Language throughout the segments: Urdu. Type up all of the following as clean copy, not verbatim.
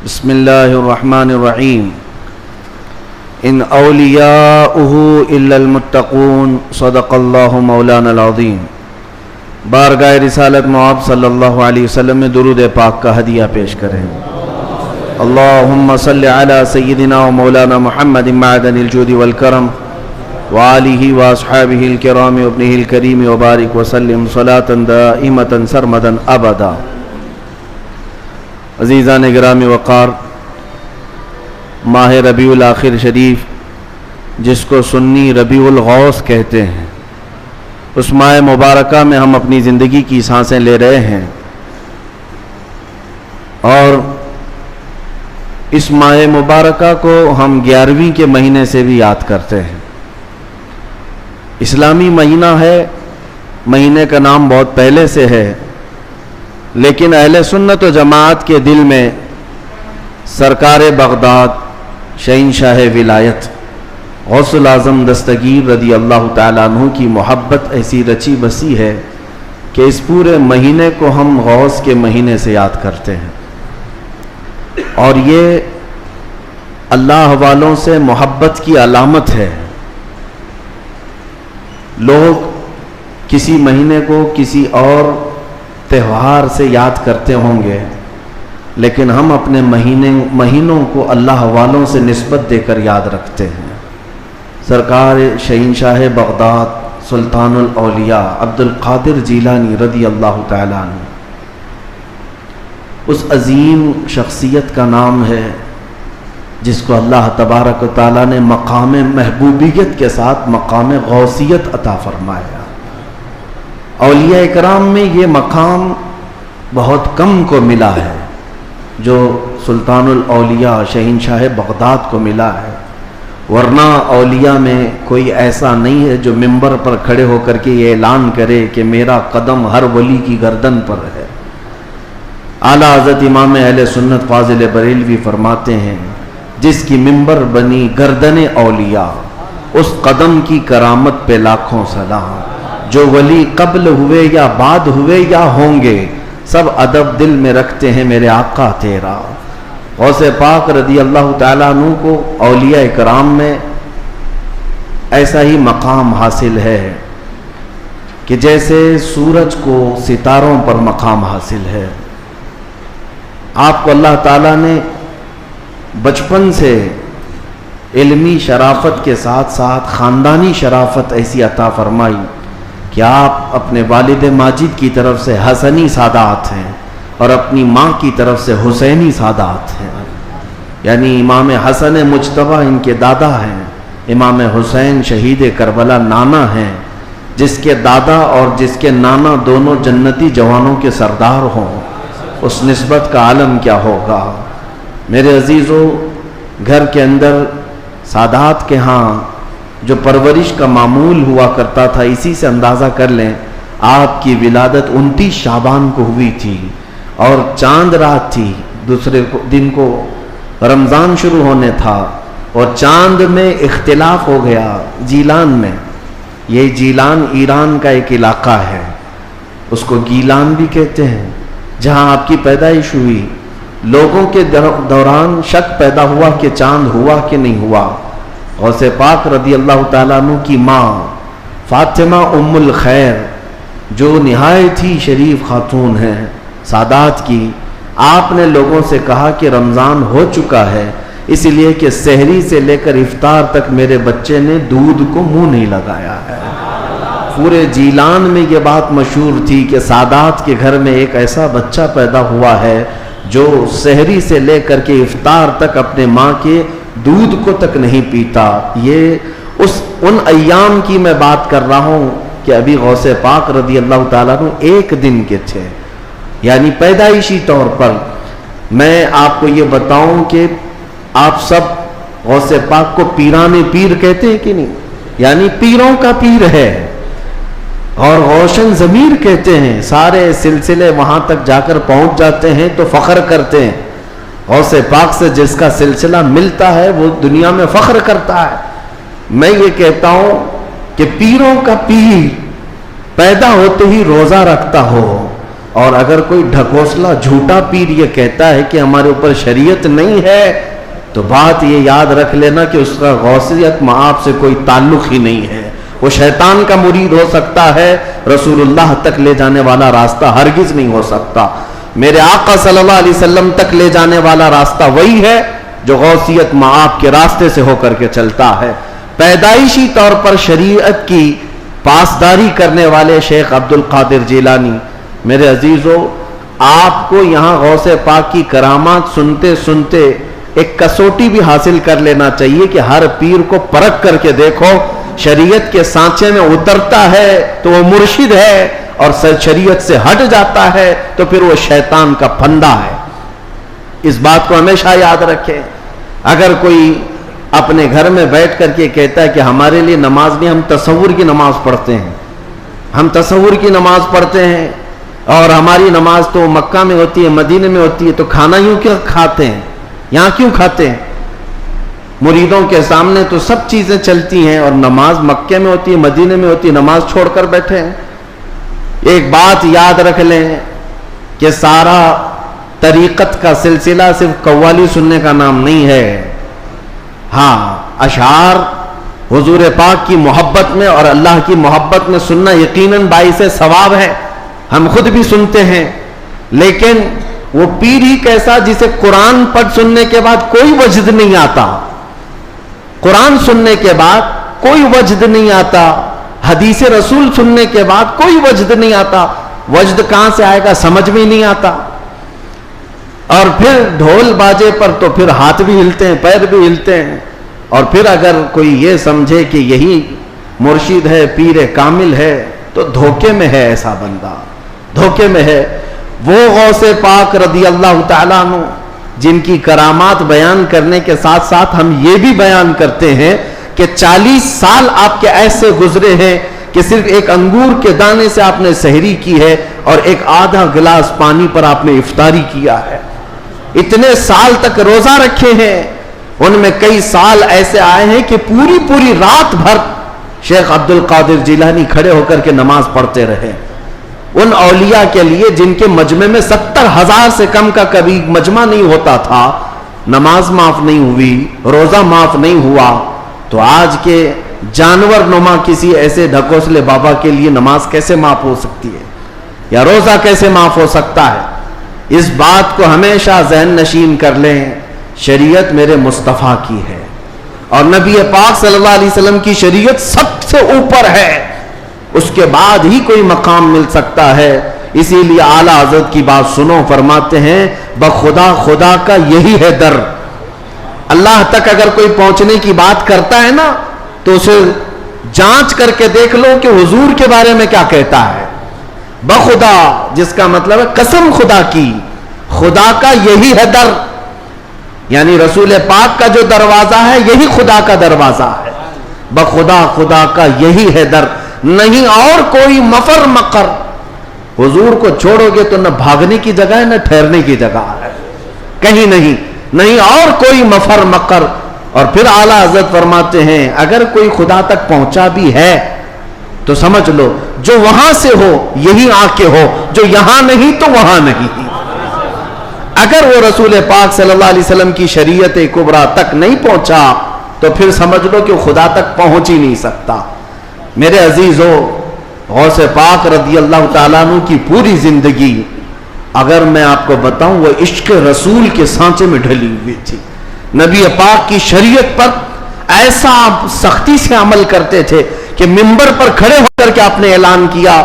بسم اللہ الرحمن الرحیم ان اولیاؤہ الا المتقون صدق اللہ مولانا العظیم۔ بارگاہ رسالت مآب صلی اللہ علیہ وسلم میں درود پاک کا ہدیہ پیش کریں۔ اللہم صلی علی سیدنا و مولانا محمد معدن الجود والکرم وآلہ واصحابہ الکرام وابنہ الکریم وبارک وسلم صلاة دائمة سرمدا ابدا۔ عزیزان گرامی وقار، ماہ ربیع الاخر شریف جس کو سنی ربیع الغوث کہتے ہیں، اس ماہ مبارکہ میں ہم اپنی زندگی کی سانسیں لے رہے ہیں، اور اس ماہ مبارکہ کو ہم 11ویں کے مہینے سے بھی یاد کرتے ہیں۔ اسلامی مہینہ ہے، مہینے کا نام بہت پہلے سے ہے، لیکن اہل سنت و جماعت کے دل میں سرکار بغداد شہنشاہ ولایت غوث الاعظم دستگیر رضی اللہ تعالیٰ عنہ کی محبت ایسی رچی بسی ہے کہ اس پورے مہینے کو ہم غوث کے مہینے سے یاد کرتے ہیں، اور یہ اللہ والوں سے محبت کی علامت ہے۔ لوگ کسی مہینے کو کسی اور تہوار سے یاد کرتے ہوں گے، لیکن ہم اپنے مہینوں کو اللہ والوں سے نسبت دے کر یاد رکھتے ہیں۔ سرکار شہنشاہ بغداد سلطان الاولیاء عبد القادر جیلانی رضی اللہ تعالیٰ عنہ، اس عظیم شخصیت کا نام ہے جس کو اللہ تبارک و تعالیٰ نے مقام محبوبیت کے ساتھ مقام غوثیت عطا فرمایا۔ اولیاء اکرام میں یہ مقام بہت کم کو ملا ہے جو سلطان الاولیاء شہنشاہ بغداد کو ملا ہے، ورنہ اولیاء میں کوئی ایسا نہیں ہے جو منبر پر کھڑے ہو کر کے یہ اعلان کرے کہ میرا قدم ہر ولی کی گردن پر ہے۔ اعلیٰ حضرت امام اہل سنت فاضل بریلوی فرماتے ہیں، جس کی منبر بنی گردن اولیاء، اس قدم کی کرامت پہ لاکھوں سلام۔ جو ولی قبل ہوئے یا بعد ہوئے یا ہوں گے، سب ادب دل میں رکھتے ہیں میرے آقا تیرا۔ غوث پاک رضی اللہ تعالیٰ عنہ کو اولیاء کرام میں ایسا ہی مقام حاصل ہے کہ جیسے سورج کو ستاروں پر مقام حاصل ہے۔ آپ کو اللہ تعالیٰ نے بچپن سے علمی شرافت کے ساتھ ساتھ خاندانی شرافت ایسی عطا فرمائی کہ آپ اپنے والد ماجد کی طرف سے حسنی سادات ہیں اور اپنی ماں کی طرف سے حسینی سادات ہیں، یعنی امام حسن مجتبیٰ ان کے دادا ہیں، امام حسین شہید کربلا نانا ہیں، جس کے دادا اور جس کے نانا دونوں جنتی جوانوں کے سردار ہوں، اس نسبت کا عالم کیا ہوگا۔ میرے عزیزو، گھر کے اندر سادات کے ہاں جو پرورش کا معمول ہوا کرتا تھا، اسی سے اندازہ کر لیں آپ کی ولادت 29 شعبان کو ہوئی تھی، اور چاند رات تھی، دوسرے دن کو رمضان شروع ہونے تھا، اور چاند میں اختلاف ہو گیا جیلان میں۔ یہ جیلان ایران کا ایک علاقہ ہے، اس کو گیلان بھی کہتے ہیں، جہاں آپ کی پیدائش ہوئی۔ لوگوں کے دوران شک پیدا ہوا کہ چاند ہوا کہ نہیں ہوا۔ غوث پاک رضی اللہ تعالیٰ عنہ کی ماں فاطمہ ام الخیر، جو نہایت ہی شریف خاتون ہیں سادات کی، آپ نے لوگوں سے کہا کہ رمضان ہو چکا ہے، اس لیے کہ سحری سے لے کر افطار تک میرے بچے نے دودھ کو منہ نہیں لگایا ہے۔ پورے جیلان میں یہ بات مشہور تھی کہ سادات کے گھر میں ایک ایسا بچہ پیدا ہوا ہے جو سحری سے لے کر کے افطار تک اپنے ماں کے دودھ کو تک نہیں پیتا۔ یہ ان ایام کی میں بات کر رہا ہوں کہ ابھی غوث پاک رضی اللہ تعالیٰ عنہ ایک دن کے تھے، یعنی پیدائشی طور پر۔ میں آپ کو یہ بتاؤں کہ آپ سب غوث پاک کو پیران پیر کہتے ہیں کہ نہیں؟ یعنی پیروں کا پیر ہے، اور روشن ضمیر کہتے ہیں۔ سارے سلسلے وہاں تک جا کر پہنچ جاتے ہیں تو فخر کرتے ہیں۔ غوث پاک سے جس کا سلسلہ ملتا ہے وہ دنیا میں فخر کرتا ہے۔ میں یہ کہتا ہوں کہ پیروں کا پیر پیدا ہوتے ہی روزہ رکھتا ہو، اور اگر کوئی ڈھکوسلا جھوٹا پیر یہ کہتا ہے کہ ہمارے اوپر شریعت نہیں ہے تو بات یہ یاد رکھ لینا کہ اس کا غوثیت مآب سے کوئی تعلق ہی نہیں ہے. وہ شیطان کا مرید ہو سکتا ہے، رسول اللہ تک لے جانے والا راستہ ہرگز نہیں ہو سکتا. میرے آقا صلی اللہ علیہ وسلم تک لے جانے والا راستہ وہی ہے جو غوثیت مآب کے راستے سے ہو کر کے چلتا ہے. پیدائشی طور پر شریعت کی پاسداری کرنے والے شیخ عبد القادر جیلانی، میرے عزیزو، آپ کو یہاں غوث پاک کی کرامات سنتے سنتے ایک کسوٹی بھی حاصل کر لینا چاہیے کہ ہر پیر کو پرکھ کر کے دیکھو شریعت کے سانچے میں اترتا ہے تو وہ مرشد ہے، اور شریعت سے ہٹ جاتا ہے تو پھر وہ شیطان کا پھندا ہے. اس بات کو ہمیشہ یاد رکھیں. اگر کوئی اپنے گھر میں بیٹھ کر کے کہتا ہے کہ ہمارے لیے نماز نہیں، ہم تصور کی نماز پڑھتے ہیں، ہم تصور کی نماز پڑھتے ہیں، اور ہماری نماز تو مکہ میں ہوتی ہے، مدینے میں ہوتی ہے، تو کھانا یوں کیوں کھاتے ہیں، یہاں کیوں کھاتے ہیں؟ مریدوں کے سامنے تو سب چیزیں چلتی ہیں، اور نماز مکے میں ہوتی ہے، مدینے میں ہوتی ہے، نماز چھوڑ کر بیٹھے ہیں. ایک بات یاد رکھ لیں کہ سارا طریقت کا سلسلہ صرف قوالی سننے کا نام نہیں ہے. ہاں، اشعار حضور پاک کی محبت میں اور اللہ کی محبت میں سننا یقیناً باعث ثواب ہے، ہم خود بھی سنتے ہیں. لیکن وہ پیر ہی کیسا جسے قرآن پڑھ سننے کے بعد کوئی وجد نہیں آتا، قرآن سننے کے بعد کوئی وجد نہیں آتا، حدیث رسول سننے کے بعد کوئی وجد نہیں آتا. وجد کہاں سے آئے گا سمجھ میں نہیں آتا. اور پھر ڈھول باجے پر تو پھر ہاتھ بھی ہلتے ہیں، پیر بھی ہلتے ہیں. اور پھر اگر کوئی یہ سمجھے کہ یہی مرشد ہے، پیر کامل ہے، تو دھوکے میں ہے. ایسا بندہ دھوکے میں ہے. وہ غوث پاک رضی اللہ تعالیٰ عنہ جن کی کرامات بیان کرنے کے ساتھ ساتھ ہم یہ بھی بیان کرتے ہیں کہ 40 سال آپ کے ایسے گزرے ہیں کہ صرف ایک انگور کے دانے سے آپ نے سحری کی ہے اور ایک آدھا گلاس پانی پر آپ نے افطاری کیا ہے. اتنے سال تک روزہ رکھے ہیں. ان میں کئی سال ایسے آئے ہیں کہ پوری رات بھر شیخ عبد القادر جیلانی کھڑے ہو کر کے نماز پڑھتے رہے. ان اولیاء کے لیے جن کے مجمع میں 70,000 سے کم کا کبھی مجمع نہیں ہوتا تھا، نماز معاف نہیں ہوئی، روزہ معاف نہیں ہوا، تو آج کے جانور نما کسی ایسے ڈھکوسلے بابا کے لیے نماز کیسے معاف ہو سکتی ہے، یا روزہ کیسے معاف ہو سکتا ہے؟ اس بات کو ہمیشہ ذہن نشین کر لیں. شریعت میرے مصطفیٰ کی ہے، اور نبی پاک صلی اللہ علیہ وسلم کی شریعت سب سے اوپر ہے. اس کے بعد ہی کوئی مقام مل سکتا ہے. اسی لیے اعلیٰ حضرت کی بات سنو، فرماتے ہیں بخدا خدا کا یہی ہے در. اللہ تک اگر کوئی پہنچنے کی بات کرتا ہے نا تو اسے جانچ کر کے دیکھ لو کہ حضور کے بارے میں کیا کہتا ہے. بخدا جس کا مطلب ہے قسم خدا کی، خدا کا یہی ہے در، یعنی رسول پاک کا جو دروازہ ہے یہی خدا کا دروازہ ہے. بخدا خدا کا یہی ہے در، نہیں اور کوئی مفر مقر. حضور کو چھوڑو گے تو نہ بھاگنے کی جگہ ہے نہ ٹھہرنے کی جگہ ہے، کہیں نہیں اور کوئی مفر مقر. اور پھر اعلیٰ حضرت فرماتے ہیں اگر کوئی خدا تک پہنچا بھی ہے تو سمجھ لو جو وہاں سے ہو یہی آ کے ہو، جو یہاں نہیں تو وہاں نہیں. اگر وہ رسول پاک صلی اللہ علیہ وسلم کی شریعت کبریٰ تک نہیں پہنچا تو پھر سمجھ لو کہ خدا تک پہنچ ہی نہیں سکتا. میرے عزیزو، غوث پاک رضی اللہ تعالیٰ عنہ کی پوری زندگی اگر میں آپ کو بتاؤں وہ عشق رسول کے سانچے میں ڈھلی ہوئی تھی. نبی پاک کی شریعت پر ایسا سختی سے عمل کرتے تھے کہ منبر پر کھڑے ہو کر کے آپ نے اعلان کیا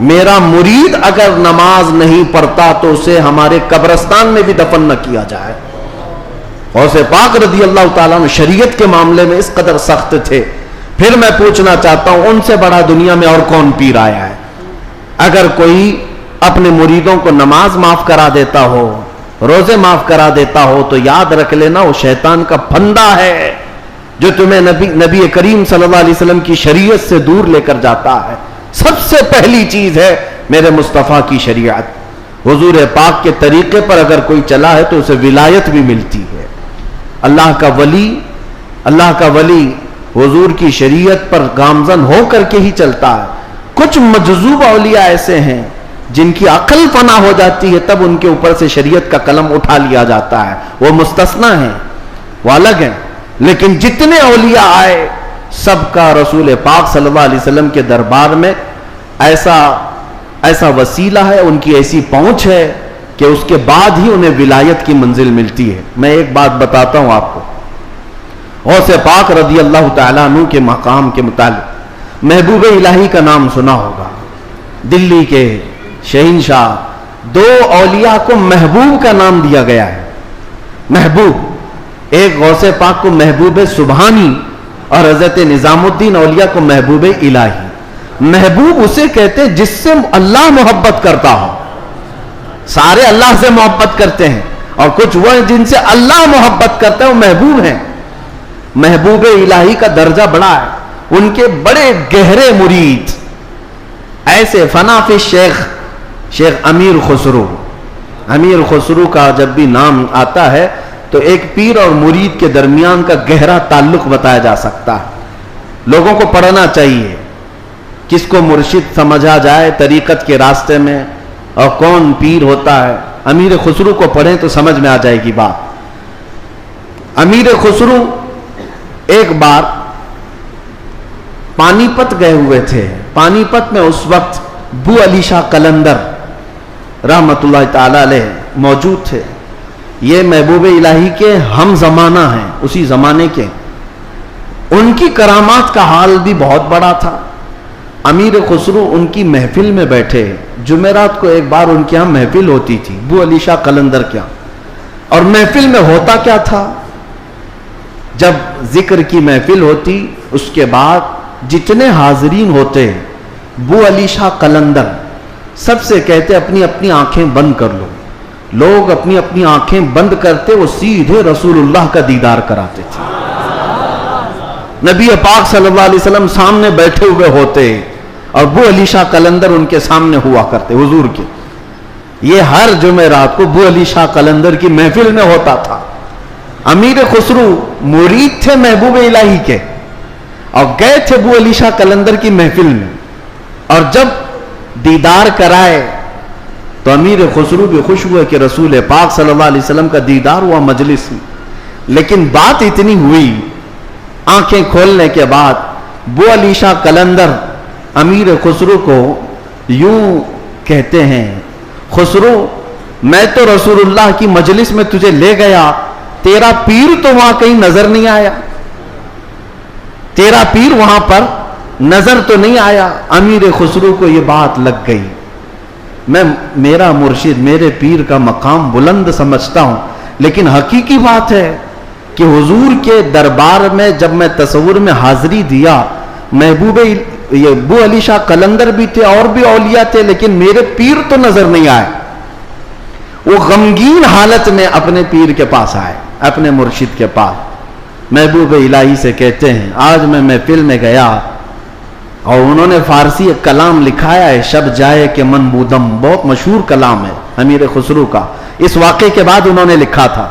میرا مرید اگر نماز نہیں پڑھتا تو اسے ہمارے قبرستان میں بھی دفن نہ کیا جائے. غوث پاک رضی اللہ تعالیٰ عنہ شریعت کے معاملے میں اس قدر سخت تھے. پھر میں پوچھنا چاہتا ہوں ان سے بڑا دنیا میں اور کون پیر آیا ہے؟ اگر کوئی اپنے مریدوں کو نماز معاف کرا دیتا ہو، روزے معاف کرا دیتا ہو، تو یاد رکھ لینا وہ شیطان کا پھندا ہے جو تمہیں نبی کریم صلی اللہ علیہ وسلم کی شریعت سے دور لے کر جاتا ہے. سب سے پہلی چیز ہے میرے مصطفیٰ کی شریعت. حضور پاک کے طریقے پر اگر کوئی چلا ہے تو اسے ولایت بھی ملتی ہے. اللہ کا ولی حضور کی شریعت پر گامزن ہو کر کے ہی چلتا ہے. کچھ مجذوب اولیاء ایسے ہیں جن کی عقل فنا ہو جاتی ہے تب ان کے اوپر سے شریعت کا قلم اٹھا لیا جاتا ہے، وہ مستثنا ہیں، وہ الگ ہیں. لیکن جتنے اولیاء آئے سب کا رسول پاک صلی اللہ علیہ وسلم کے دربار میں ایسا وسیلہ ہے، ان کی ایسی پہنچ ہے کہ اس کے بعد ہی انہیں ولایت کی منزل ملتی ہے. میں ایک بات بتاتا ہوں آپ کو، غوث پاک رضی اللہ تعالیٰ عنہ کے مقام کے متعلق محبوب الہی کا نام سنا ہوگا. دلی کے شہنشاہ، دو اولیاء کو محبوب کا نام دیا گیا ہے. محبوب، ایک غوث پاک کو محبوب سبحانی اور حضرت نظام الدین اولیاء کو محبوب الہی. محبوب اسے کہتے جس سے اللہ محبت کرتا ہو. سارے اللہ سے محبت کرتے ہیں اور کچھ وہ ہیں جن سے اللہ محبت کرتا ہے، وہ محبوب ہیں. محبوب الہی کا درجہ بڑا ہے. ان کے بڑے گہرے مرید ایسے فنا فی شیخ امیر خسرو. امیر خسرو کا جب بھی نام آتا ہے تو ایک پیر اور مرید کے درمیان کا گہرا تعلق بتایا جا سکتا ہے. لوگوں کو پڑھنا چاہیے کس کو مرشد سمجھا جائے طریقت کے راستے میں اور کون پیر ہوتا ہے. امیر خسرو کو پڑھیں تو سمجھ میں آ جائے گی بات. امیر خسرو ایک بار پانی پت گئے ہوئے تھے. پانی پت میں اس وقت بو علی شاہ قلندر رحمت اللہ تعالی علیہ موجود تھے. یہ محبوب الہی کے ہم زمانہ ہیں، اسی زمانے کے. ان کی کرامات کا حال بھی بہت بڑا تھا. امیر خسرو ان کی محفل میں بیٹھے. جمعرات کو ایک بار ان کے ہاں محفل ہوتی تھی بو علی شاہ قلندر کے ہاں. اور محفل میں ہوتا کیا تھا، جب ذکر کی محفل ہوتی اس کے بعد جتنے حاضرین ہوتے بو علی شاہ قلندر سب سے کہتے اپنی اپنی آنکھیں بند کر لو. لوگ اپنی اپنی آنکھیں بند کرتے، وہ سیدھے رسول اللہ کا دیدار کراتے تھے. نبی پاک صلی اللہ علیہ وسلم سامنے بیٹھے ہوئے ہوتے اور بو علی شاہ قلندر ان کے سامنے ہوا کرتے حضور کے. یہ ہر جمعرات کو بو علی شاہ قلندر کی محفل میں ہوتا تھا. امیر خسرو مرید تھے محبوب الہی کے اور گئے تھے بو علی شاہ قلندر کی محفل میں. اور جب دیدار کرائے تو امیر خسرو بھی خوش ہوئے کہ رسول پاک صلی اللہ علیہ وسلم کا دیدار ہوا مجلس میں. لیکن بات اتنی ہوئی، آنکھیں کھولنے کے بعد بو علی شاہ قلندر امیر خسرو کو یوں کہتے ہیں، خسرو میں تو رسول اللہ کی مجلس میں تجھے لے گیا، تیرا پیر تو وہاں کہیں نظر نہیں آیا، تیرا پیر وہاں پر نظر تو نہیں آیا. امیر خسرو کو یہ بات لگ گئی. میں میرا مرشد میرے پیر کا مقام بلند سمجھتا ہوں، لیکن حقیقی بات ہے کہ حضور کے دربار میں جب میں تصور میں حاضری دیا، محبوب یہ بو علی شاہ قلندر بھی تھے اور بھی اولیاء تھے، لیکن میرے پیر تو نظر نہیں آئے. وہ غمگین حالت میں اپنے پیر کے پاس آئے، اپنے مرشد کے پاس. محبوب الہی سے کہتے ہیں آج میں محفل میں گیا اور انہوں نے فارسی ایک کلام لکھایا ہے، شب جائے کہ من بودم، بہت مشہور کلام ہے امیر خسرو کا. اس واقعے کے بعد انہوں نے لکھا تھا.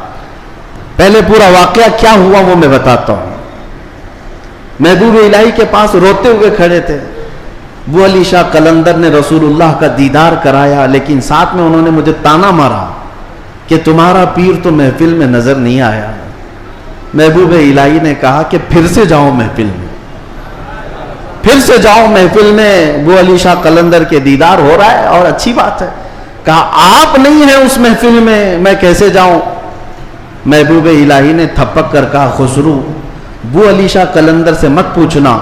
پہلے پورا واقعہ کیا ہوا وہ میں بتاتا ہوں. محبوب الہی کے پاس روتے ہوئے کھڑے تھے. بو علی شاہ قلندر نے رسول اللہ کا دیدار کرایا، لیکن ساتھ میں انہوں نے مجھے تانا مارا کہ تمہارا پیر تو محفل میں نظر نہیں آیا. محبوب الہی نے کہا کہ پھر سے جاؤ محفل میں، پھر سے جاؤ محفل میں. بو علی شاہ قلندر کے دیدار ہو رہا ہے اور اچھی بات ہے. کہا آپ نہیں ہیں اس محفل میں کیسے جاؤں. محبوب الہی نے تھپک کر کہا خسرو بو علی شاہ قلندر سے مت پوچھنا،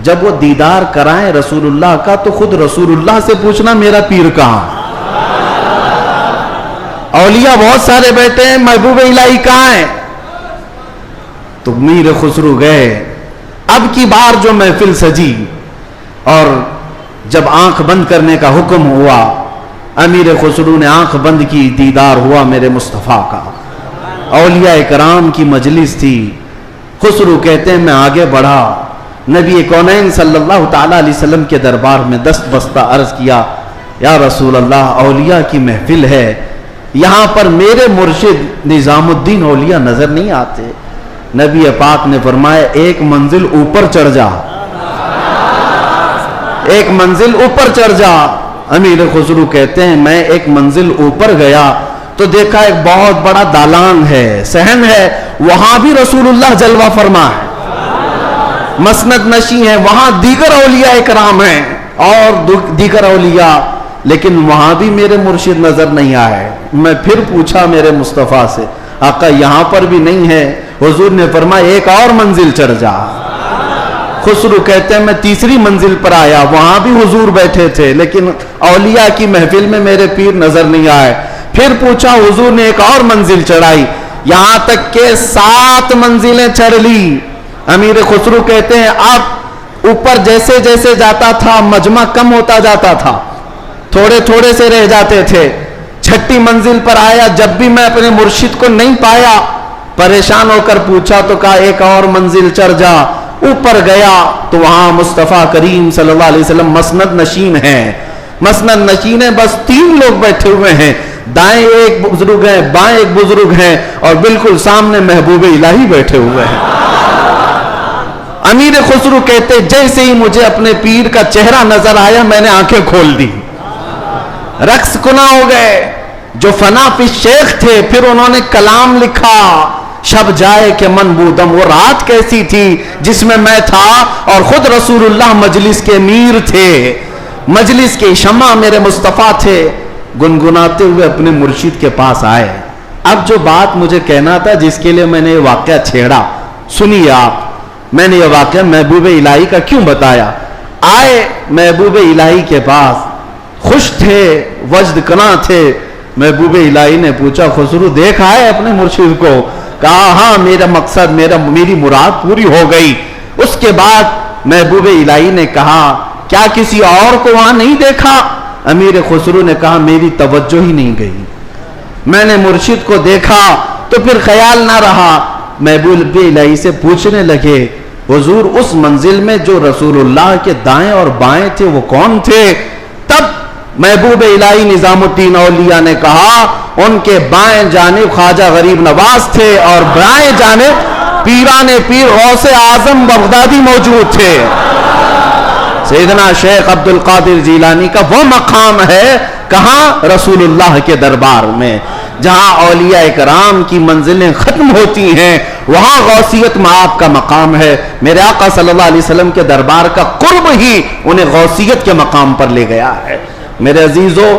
جب وہ دیدار کرائیں رسول اللہ کا تو خود رسول اللہ سے پوچھنا میرا پیر کہاں. اولیاء بہت سارے بیٹھے ہیں، محبوب الہی کہاں ہیں. تو میر خسرو گئے. اب کی بار جو محفل سجی اور جب آنکھ بند کرنے کا حکم ہوا، امیر خسرو نے آنکھ بند کی، دیدار ہوا میرے مصطفیٰ کا. اولیاء کرام کی مجلس تھی. خسرو کہتے ہیں میں آگے بڑھا، نبی کونین صلی اللہ تعالی علیہ وسلم کے دربار میں دست بستہ عرض کیا یا رسول اللہ اولیاء کی محفل ہے، یہاں پر میرے مرشد نظام الدین اولیاء نظر نہیں آتے. نبی پاک نے فرمایا ایک منزل اوپر چڑھ جا، ایک منزل اوپر چڑھ جا. امیر خسرو کہتے ہیں میں ایک منزل اوپر گیا تو دیکھا ایک بہت بڑا دالان ہے، صحن ہے، وہاں بھی رسول اللہ جلوہ فرما ہے، مسند نشی ہے، وہاں دیگر اولیاء اکرام ہیں اور دیگر اولیاء، لیکن وہاں بھی میرے مرشد نظر نہیں آئے۔ میں پھر پوچھا میرے مصطفیٰ سے، آقا یہاں پر بھی نہیں ہے؟ حضور نے فرمایا ایک اور منزل چڑھ جا۔ خسرو کہتے ہیں میں تیسری منزل پر آیا، وہاں بھی حضور بیٹھے تھے لیکن اولیاء کی محفل میں میرے پیر نظر نہیں آئے۔ پھر پوچھا، حضور نے ایک اور منزل چڑھائی، یہاں تک کہ 7 منزلیں چڑھ لی۔ امیر خسرو کہتے ہیں اب اوپر جیسے جیسے جاتا تھا مجمع کم ہوتا جاتا تھا، تھوڑے تھوڑے سے رہ جاتے تھے۔ 6ٹھی منزل پر آیا، جب بھی میں اپنے مرشد کو نہیں پایا، پریشان ہو کر پوچھا تو کہا ایک اور منزل چڑھ جا۔ اوپر گیا تو وہاں مصطفیٰ کریم صلی اللہ علیہ وسلم مسند نشین ہیں، مسند نشین ہیں، بس 3 لوگ بیٹھے ہوئے ہیں، دائیں ایک بزرگ ہیں، بائیں ایک بزرگ ہیں، اور بالکل سامنے محبوب الہی بیٹھے ہوئے ہیں۔ امیر خسرو کہتے جیسے ہی مجھے اپنے پیر کا چہرہ نظر آیا میں نے آنکھیں کھول دی، رقص کنا ہو گئے۔ جو فنا فی شیخ تھے پھر انہوں نے کلام لکھا، شب جائے کہ من بودم، وہ رات کیسی تھی جس میں میں تھا اور خود رسول اللہ مجلس کے امیر تھے، مجلس کے شمع میرے مصطفیٰ تھے۔ گنگناتے ہوئے اپنے مرشد کے پاس آئے۔ اب جو بات مجھے کہنا تھا جس کے لیے میں نے یہ واقعہ چھیڑا، سنیے آپ، میں نے یہ واقعہ محبوب الہی کا کیوں بتایا۔ آئے محبوب الہی کے پاس، خوش تھے، وجد کنا تھے۔ محبوب الہی نے پوچھا خسرو دیکھا ہے اپنے مرشد کو؟ کہا ہاں میرا مقصد میری مراد پوری ہو گئی۔ اس کے بعد محبوب الہی نے کہا کیا کسی اور کو وہاں نہیں دیکھا؟ امیر خسرو نے کہا میری توجہ ہی نہیں گئی، میں نے مرشد کو دیکھا تو پھر خیال نہ رہا۔ محبوب الہی سے پوچھنے لگے حضور اس منزل میں جو رسول اللہ کے دائیں اور بائیں تھے وہ کون تھے؟ تب محبوب الہی نظام الدین اولیاء نے کہا ان کے بائیں جانب خواجہ غریب نواز تھے اور بائیں جانب پیران پیر غوث اعظم بغدادی موجود تھے۔ سیدنا شیخ عبد القادر جیلانی کا وہ مقام ہے کہاں؟ رسول اللہ کے دربار میں، جہاں اولیاء اکرام کی منزلیں ختم ہوتی ہیں وہاں غوثیت معاب کا مقام ہے۔ میرے آقا صلی اللہ علیہ وسلم کے دربار کا قرب ہی انہیں غوثیت کے مقام پر لے گیا ہے۔ میرے عزیزو،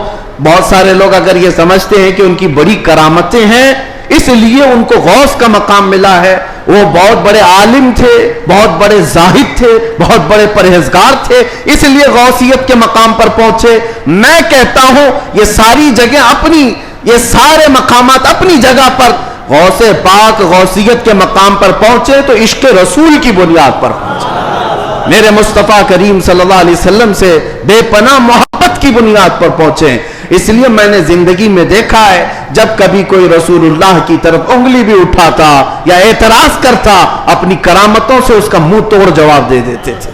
بہت سارے لوگ اگر یہ سمجھتے ہیں کہ ان کی بڑی کرامتیں ہیں اس لیے ان کو غوث کا مقام ملا ہے، وہ بہت بڑے عالم تھے، بہت بڑے زاہد تھے، بہت بڑے پرہیزگار تھے اس لیے غوثیت کے مقام پر پہنچے۔ میں کہتا ہوں یہ ساری جگہ اپنی، یہ سارے مقامات اپنی جگہ پر غوث پاک غوثیت کے مقام پر پہنچے تو عشق رسول کی بنیاد پر پہنچے، میرے مصطفیٰ کریم صلی اللہ علیہ وسلم سے بے پناہ محبت کی بنیاد پر پہنچے۔ اس لیے میں نے زندگی میں دیکھا ہے جب کبھی کوئی رسول اللہ کی طرف انگلی بھی اٹھاتا یا اعتراض کرتا اپنی کرامتوں سے اس کا منہ توڑ جواب دے دیتے تھے،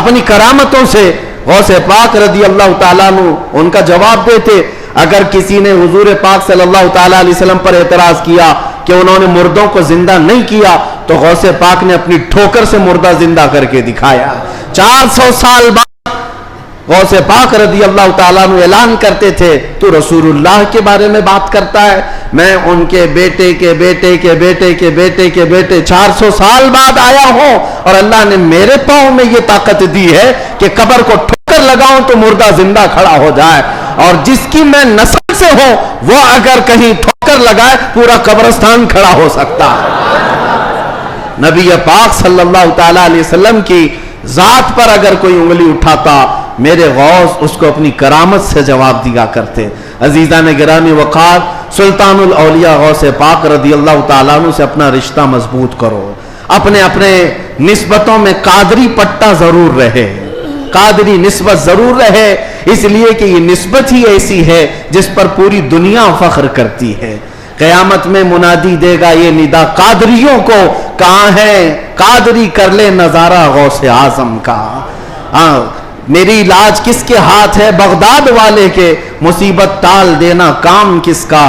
اپنی کرامتوں سے غوث پاک رضی اللہ تعالیٰ عنہ ان کا جواب دیتے۔ اگر کسی نے حضور پاک صلی اللہ تعالیٰ علیہ وسلم پر اعتراض کیا کہ انہوں نے مردوں کو زندہ نہیں کیا تو غوث پاک نے اپنی ٹھوکر سے مردہ زندہ کر کے دکھایا۔ 400 سال بعد غوث پاک رضی اللہ تعالیٰ عنہ اعلان کرتے تھے تو رسول اللہ کے بارے میں بات کرتا ہے، میں ان کے بیٹے کے بیٹے کے بیٹے کے بیٹے کے بیٹے 400 سال بعد آیا ہوں اور اللہ نے میرے پاؤں میں یہ طاقت دی ہے کہ قبر کو ٹھوکر لگاؤں تو مردہ زندہ کھڑا ہو جائے، اور جس کی میں نسل سے ہوں وہ اگر کہیں ٹھوکر لگائے پورا قبرستان کھڑا ہو سکتا ہے۔ نبی پاک صلی اللہ تعالیٰ علیہ وسلم کی ذات پر اگر کوئی انگلی اٹھاتا میرے غوث اس کو اپنی کرامت سے جواب دیا کرتے۔ عزیزان گرامی وقار، سلطان الاولیاء غوث پاک رضی اللہ تعالیٰ عنہ سے اپنا رشتہ مضبوط کرو، اپنے اپنے نسبتوں میں قادری پٹا ضرور رہے، قادری نسبت ضرور رہے، اس لیے کہ یہ نسبت ہی ایسی ہے جس پر پوری دنیا فخر کرتی ہے۔ قیامت میں منادی دے گا یہ ندا قادریوں کو، کہاں ہے قادری کر لے نظارہ غوث اعظم کا۔ میری علاج کس کے ہاتھ ہے؟ بغداد والے کے، مصیبت ٹال دینا کام کس کا؟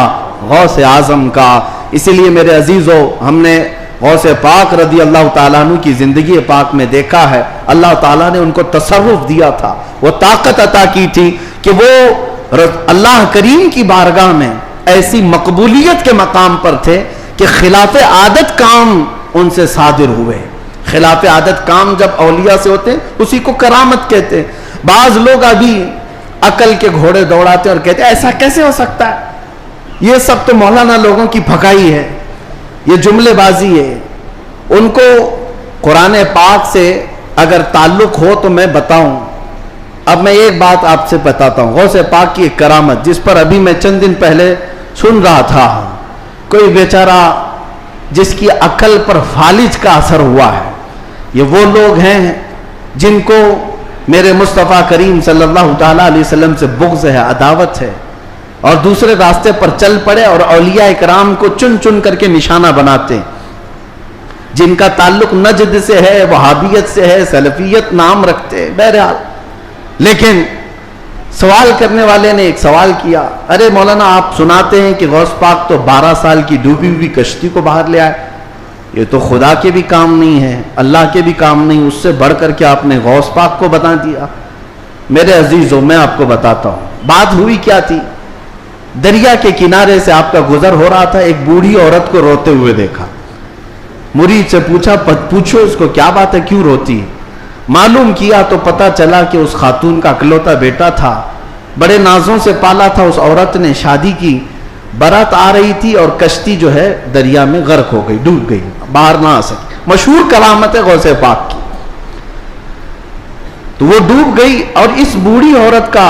غوث اعظم کا۔ اسی لیے میرے عزیزو، ہم نے غوث پاک رضی اللہ تعالیٰ عنہ کی زندگی پاک میں دیکھا ہے اللہ تعالیٰ نے ان کو تصرف دیا تھا، وہ طاقت عطا کی تھی کہ وہ اللہ کریم کی بارگاہ میں ایسی مقبولیت کے مقام پر تھے کہ خلاف عادت کام ان سے صادر ہوئے. خلاف عادت کام جب اولیاء سے ہوتے ہیں اسی کو کرامت کہتے ہیں. بعض لوگ ابھی عقل کے گھوڑے دوڑاتے اور کہتے ہیں ایسا کیسے ہو سکتا ہے, یہ سب تو مولانا لوگوں کی پھکائی ہے, یہ جملے بازی ہے. ان کو قرآن پاک سے اگر تعلق ہو تو میں بتاؤں. اب میں ایک بات آپ سے بتاتا ہوں, غوث پاک کی ایک کرامت جس پر ابھی میں چند دن پہلے سن رہا تھا. کوئی بیچارہ جس کی عقل پر فالج کا اثر ہوا ہے. یہ وہ لوگ ہیں جن کو میرے مصطفیٰ کریم صلی اللہ تعالیٰ علیہ وسلم سے بغض ہے, عداوت ہے, اور دوسرے راستے پر چل پڑے اور اولیاء اکرام کو چن چن کر کے نشانہ بناتے ہیں. جن کا تعلق نجد سے ہے, وہابیت سے ہے, سلفیت نام رکھتے ہیں. بہرحال لیکن سوال کرنے والے نے ایک سوال کیا, ارے مولانا آپ سناتے ہیں کہ غوث پاک تو 12 سال کی ڈوبی ہوئی کشتی کو باہر لے آئے, یہ تو خدا کے بھی کام نہیں ہے, اللہ کے بھی کام نہیں, اس سے بڑھ کر کے آپ نے غوث پاک کو بتا دیا. میرے عزیزوں میں آپ کو بتاتا ہوں بات ہوئی کیا تھی. دریا کے کنارے سے آپ کا گزر ہو رہا تھا, ایک بوڑھی عورت کو روتے ہوئے دیکھا. مرید سے پوچھا پوچھو اس کو کیا بات ہے, کیوں روتی ہے. معلوم کیا تو پتا چلا کہ اس خاتون کا اکلوتا بیٹا تھا, بڑے نازوں سے پالا تھا. اس عورت نے شادی کی, برات آ رہی تھی اور کشتی جو ہے دریا میں غرق ہو گئی, ڈوب گئی, باہر نہ آ سکی. مشہور کرامت ہے غوث پاک کی. تو وہ ڈوب گئی اور اس بوڑھی عورت کا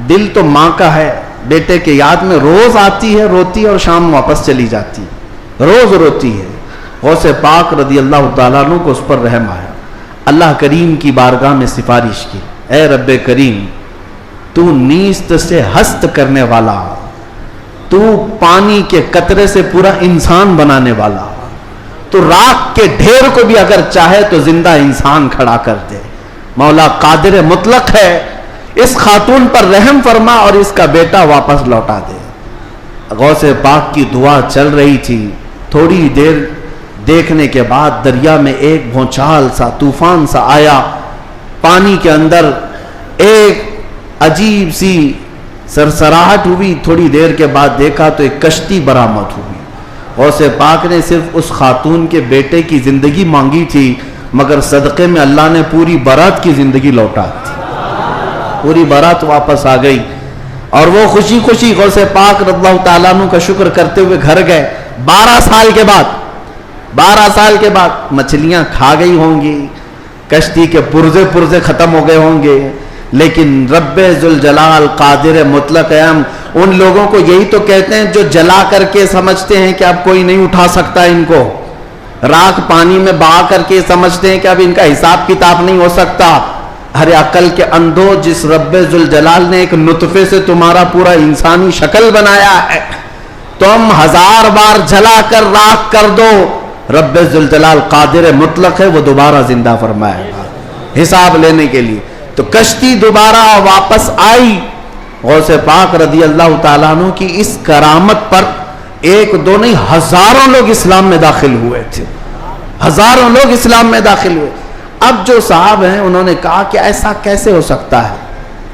دل تو ماں کا ہے, بیٹے کے یاد میں روز آتی ہے, روتی ہے اور شام واپس چلی جاتی ہے, روز روتی ہے. غوث پاک رضی اللہ تعالیٰ عنہ کو اس پر رحم آیا. اللہ کریم کی بارگاہ میں سفارش کی, اے رب کریم تو نیست سے ہست کرنے والا, تو پانی کے قطرے سے پورا انسان بنانے والا, تو راکھ کے ڈھیر کو بھی اگر چاہے تو زندہ انسان کھڑا کر دے. مولا قادر مطلق ہے, اس خاتون پر رحم فرما اور اس کا بیٹا واپس لوٹا دے. غوث پاک کی دعا چل رہی تھی. تھوڑی دیر دیکھنے کے بعد دریا میں ایک بھونچال سا, طوفان سا آیا. پانی کے اندر ایک عجیب سی سرسراہٹ ہوئی. تھوڑی دیر کے بعد دیکھا تو ایک کشتی برآمد ہوئی. غوث پاک نے صرف اس خاتون کے بیٹے کی زندگی مانگی تھی, مگر صدقے میں اللہ نے پوری برات کی زندگی لوٹا دی. پوری برات واپس آ گئی اور وہ خوشی خوشی غوث پاک رضی اللہ تعالیٰ عنہ کا شکر کرتے ہوئے گھر گئے. 12 سال کے بعد مچھلیاں کھا گئی ہوں گی, کشتی کے پرزے ختم ہو گئے ہوں گے, لیکن رب ذوالجلال قادر مطلق ہم ان لوگوں کو یہی تو کہتے ہیں جو جلا کر کے سمجھتے ہیں کہ اب کوئی نہیں اٹھا سکتا ان کو, راکھ پانی میں بہا کر کے سمجھتے ہیں کہ اب ان کا حساب کتاب نہیں ہو سکتا. ارے عقل کے اندھو, جس رب ذوالجلال نے ایک نطفے سے تمہارا پورا انسانی شکل بنایا ہے, تم 1000 بار جلا کر راکھ کر دو, رب ذوالجلال قادر مطلق ہے, وہ دوبارہ زندہ فرمائے گا حساب لینے کے لیے. تو کشتی دوبارہ واپس آئی. غوث پاک رضی اللہ تعالیٰ عنہ کی اس کرامت پر ایک دو نہیں ہزاروں لوگ اسلام میں داخل ہوئے تھے, ہزاروں لوگ اسلام میں داخل ہوئے. اب جو صاحب ہیں انہوں نے کہا کہ ایسا کیسے ہو سکتا ہے,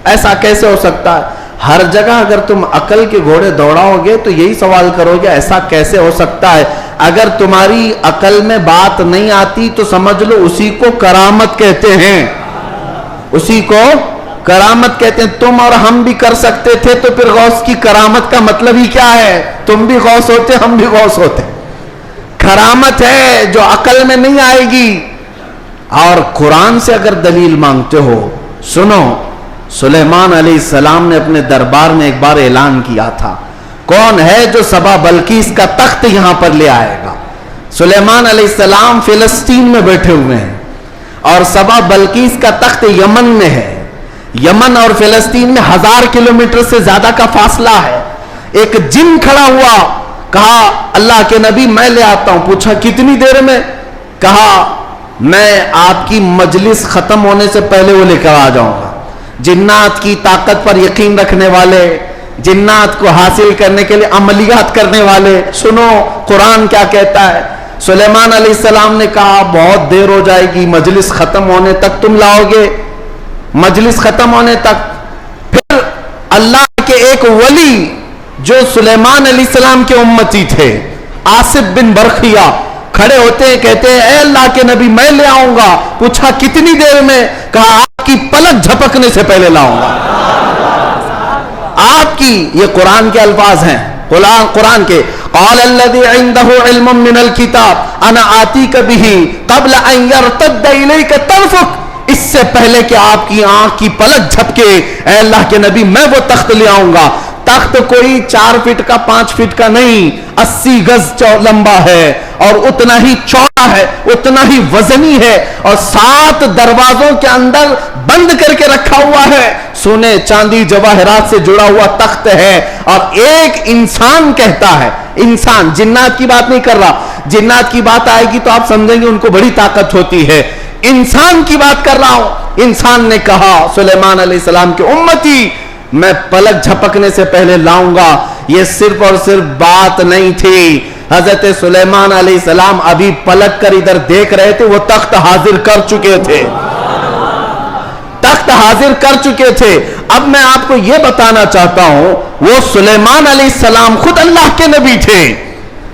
ایسا کیسے ہو سکتا ہے. ہر جگہ اگر تم عقل کے گھوڑے دوڑاؤ گے تو یہی سوال کرو گے ایسا کیسے ہو سکتا ہے. اگر تمہاری عقل میں بات نہیں آتی تو سمجھ لو اسی کو کرامت کہتے ہیں, اسی کو کرامت کہتے ہیں. تم اور ہم بھی کر سکتے تھے تو پھر غوث کی کرامت کا مطلب ہی کیا ہے. تم بھی غوث ہوتے, ہم بھی غوث ہوتے. کرامت ہے جو عقل میں نہیں آئے گی. اور قرآن سے اگر دلیل مانگتے ہو, سنو, سلیمان علیہ السلام نے اپنے دربار میں ایک بار اعلان کیا تھا, کون ہے جو سبا بلقیس کا تخت یہاں پر لے آئے گا. سلیمان علیہ السلام فلسطین میں بیٹھے ہوئے ہیں اور سبا بلقیس کا تخت یمن میں ہے. یمن اور فلسطین میں 1000 کلومیٹر سے زیادہ کا فاصلہ ہے. ایک جن کھڑا ہوا, کہا اللہ کے نبی میں لے آتا ہوں. پوچھا کتنی دیر میں؟ کہا میں آپ کی مجلس ختم ہونے سے پہلے وہ لے کر آ جاؤں گا. جنات کی طاقت پر یقین رکھنے والے, جنات کو حاصل کرنے کے لیے عملیات کرنے والے, سنو قرآن کیا کہتا ہے. سلیمان علیہ السلام نے کہا بہت دیر ہو جائے گی, مجلس ختم ہونے تک تم لاؤ گے, مجلس ختم ہونے تک. پھر اللہ کے ایک ولی جو سلیمان علیہ السلام کے امتی تھے، آصف بن برخیہ، کھڑے ہوتے ہیں، کہتے ہیں اے اللہ کے نبی میں لے آؤں گا. پوچھا کتنی دیر میں؟ کہا آپ کی پلک جھپکنے سے پہلے لاؤں گا. آپ کی، یہ قرآن کے الفاظ ہیں، قرآن کے. قال الذي عنده علم من الكتاب انا آتيك به قبل ان يرتد اليك طرفك. اس سے پہلے کہ آپ کی آنکھ کی پلک جھپکے اے اللہ کے نبی میں وہ تخت لے آؤں گا. تخت کوئی 4 فٹ کا 5 فٹ کا نہیں، 80 گز لمبا ہے اور اتنا ہی چوڑا ہے، اتنا ہی وزنی ہے، اور 7 دروازوں کے اندر بند کر کے رکھا ہوا ہے. سونے چاندی جواہرات سے جڑا ہوا تخت ہے. اور ایک انسان کہتا ہے، انسان، جنات کی بات نہیں کر رہا، جنات کی بات آئے گی تو آپ سمجھیں گے ان کو بڑی طاقت ہوتی ہے. انسان کی بات کر رہا ہوں. انسان نے کہا سلیمان علیہ السلام کے امتی میں پلک جھپکنے سے پہلے لاؤں گا. یہ صرف اور صرف بات نہیں تھی، حضرت سلیمان علیہ السلام ابھی پلک کر ادھر دیکھ رہے تھے، وہ تخت حاضر کر چکے تھے، تخت حاضر کر چکے تھے. اب میں آپ کو یہ بتانا چاہتا ہوں، وہ سلیمان علیہ السلام خود اللہ کے نبی تھے،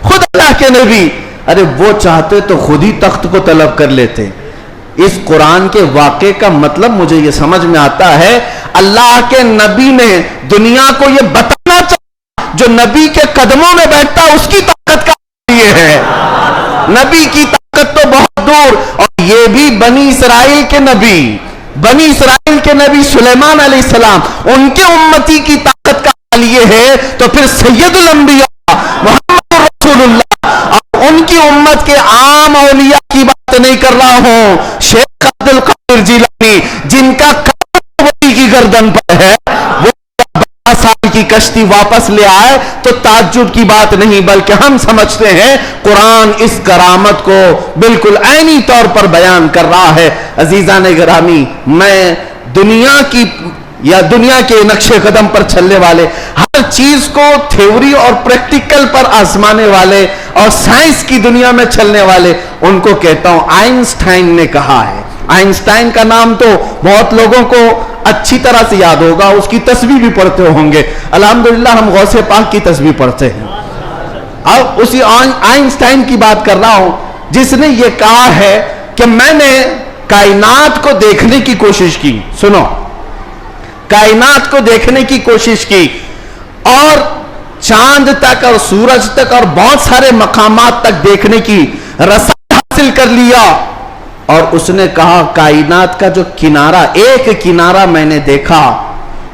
خود اللہ کے نبی. ارے وہ چاہتے تو خود ہی تخت کو طلب کر لیتے. اس قرآن کے واقعے کا مطلب مجھے یہ سمجھ میں آتا ہے، اللہ کے نبی نے دنیا کو یہ بتانا چاہا جو نبی کے قدموں میں بیٹھتا اس کی طاقت کا یہ ہے. نبی کی طاقت تو بہت دور. اور یہ بھی بنی اسرائیل کے نبی، بنی اسرائیل کے نبی سلیمان علیہ السلام، ان کے امتی کی طاقت کا حال یہ ہے، تو پھر سید الانبیاء محمد رسول اللہ اور ان کی امت کے عام اولیاء کی بات نہیں کر رہا ہوں. شیخ عبد القادر جیلانی جن کا ولی کی گردن پر ہے، وہ 12 سال کی کشتی واپس لے آئے تو تعجب کی بات نہیں، بلکہ ہم سمجھتے ہیں قرآن اس کرامت کو بالکل عینی طور پر بیان کر رہا ہے. عزیزان گرامی، میں دنیا کی یا دنیا کے نقش قدم پر چلنے والے، ہر چیز کو تھیوری اور پریکٹیکل پر آزمانے والے اور سائنس کی دنیا میں چلنے والے، ان کو کہتا ہوں آئنسٹائن نے کہا ہے. آئنسٹائن کا نام تو بہت لوگوں کو اچھی طرح سے یاد ہوگا، اس کی تسبیح بھی پڑھتے ہوں گے. الحمدللہ ہم غوث پاک کی تسبیح پڑھتے ہیں. اب اسی آئنسٹائن کی بات کر رہا ہوں جس نے یہ کہا ہے کہ میں نے کائنات کو دیکھنے کی کوشش کی. سنو، کائنات کو دیکھنے کی کوشش کی اور چاند تک اور سورج تک اور بہت سارے مقامات تک دیکھنے کی رسائی حاصل کر لیا. اور اس نے کہا کائنات کا جو کنارہ، ایک کنارہ میں نے دیکھا،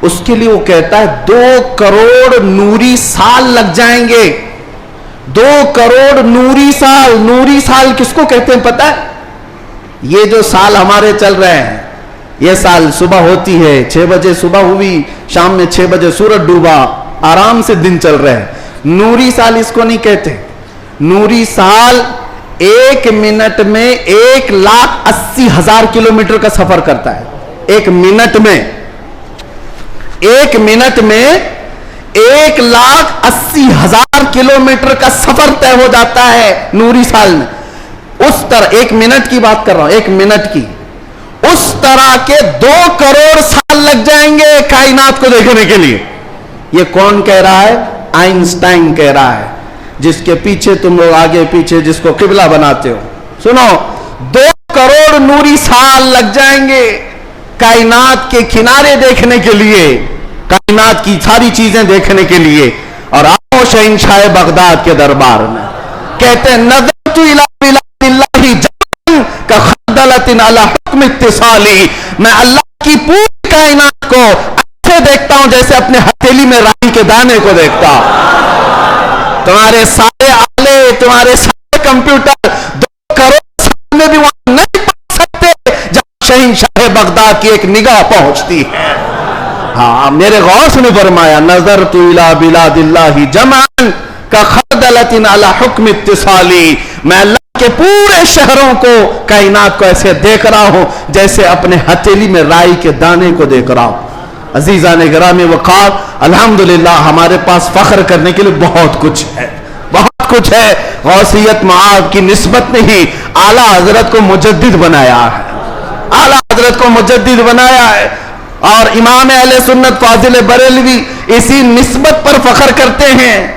اس کے لیے وہ کہتا ہے 2 کروڑ نوری سال لگ جائیں گے. 2 کروڑ نوری سال. نوری سال کس کو کہتے ہیں پتہ ہے؟ یہ جو سال ہمارے چل رہے ہیں، یہ سال صبح ہوتی ہے 6 بجے صبح ہوئی، شام میں 6 بجے سورج ڈوبا، آرام سے دن چل رہے ہیں. نوری سال اس کو نہیں کہتے. نوری سال 1 منٹ میں 1,80,000 کلومیٹر کا سفر کرتا ہے. 1 منٹ میں 1,80,000 کلومیٹر کا سفر طے ہو جاتا ہے نوری سال میں. اس طرح 1 منٹ کی بات کر رہا ہوں، 1 منٹ کی، اس طرح کے 2 کروڑ سال لگ جائیں گے کائنات کو دیکھنے کے لیے. یہ کون کہہ رہا ہے؟ آئنسٹائن کہہ رہا ہے، جس کے پیچھے تم لوگ آگے پیچھے جس کو قبلہ بناتے ہو. سنو، 2 کروڑ نوری سال لگ جائیں گے کائنات کے کنارے دیکھنے کے لیے، کائنات کی ساری چیزیں دیکھنے کے لیے. اور آؤ شہنشاہ بغداد کے دربار میں، کہتے ہیں نظرت الی بلاد اللہ جمعاً کخردلۃ علی حکم اتصالی. میں اللہ کی پوری کائنات کو ایسے دیکھتا ہوں جیسے اپنے ہتھیلی میں رائی کے دانے کو دیکھتا. تمہارے سارے آلے، تمہارے سارے کمپیوٹر 2 کروڑ سال میں بھی وہاں نہیں پہنچ سکتے جہاں شہنشاہ بغداد کی ایک نگاہ پہنچتی ہے. ہاں، میرے غوث نے فرمایا نظرت الی بلاد اللہ جمعاً کخردلۃ علی حکم اتصالی. میں اللہ کے پورے شہروں کو، کائنات کو ایسے دیکھ رہا ہوں جیسے اپنے ہتھیلی میں رائی کے دانے کو دیکھ رہا ہوں. عزیزان گرامی وقار، الحمدللہ ہمارے پاس فخر کرنے کے لیے بہت کچھ ہے، بہت کچھ ہے. غوثیت معاذ کی نسبت نہیں، اعلیٰ حضرت کو مجدد بنایا ہے، اعلیٰ حضرت کو مجدد بنایا ہے. اور امام اہل سنت فاضل بریلوی اسی نسبت پر فخر کرتے ہیں.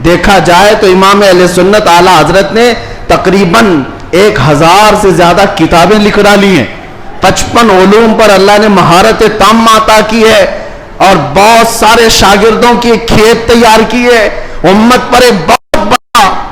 دیکھا جائے تو امام اہل سنت اعلیٰ حضرت نے تقریباً 1000 سے زیادہ کتابیں لکھ ڈالی ہیں. 55 علوم پر اللہ نے مہارت تام عطا کی ہے اور بہت سارے شاگردوں کی کھیت تیار کی ہے. امت پر ایک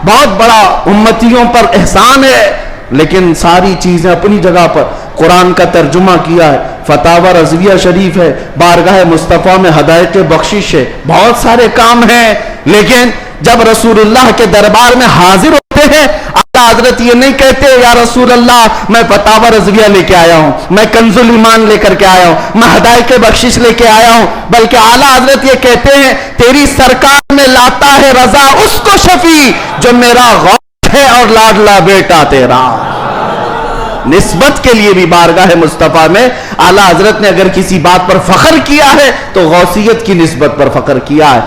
بہت بڑا امتیوں پر احسان ہے. لیکن ساری چیزیں اپنی جگہ پر. قرآن کا ترجمہ کیا ہے, فتاوی رضویہ شریف ہے, بارگاہ مصطفیٰ میں ہدایت بخشش ہے, بہت سارے کام ہیں. لیکن جب رسول اللہ کے دربار میں حاضر ہوتے ہیں, اعلیٰ حضرت یہ نہیں کہتے یا رسول اللہ میں فتاوی رضویہ لے کے آیا ہوں, میں کنز الایمان لے کر کے آیا ہوں, میں ہدایت بخشش لے کے آیا ہوں, بلکہ اعلیٰ حضرت یہ کہتے ہیں تیری سرکار میں لاتا ہے رضا اس کو شفیع جو میرا غوث ہے اور لاڈلا بیٹا تیرا. نسبت کے لیے بھی بارگاہ مصطفیٰ میں اعلیٰ حضرت نے اگر کسی بات پر فخر کیا ہے تو غوثیت کی نسبت پر فخر کیا ہے.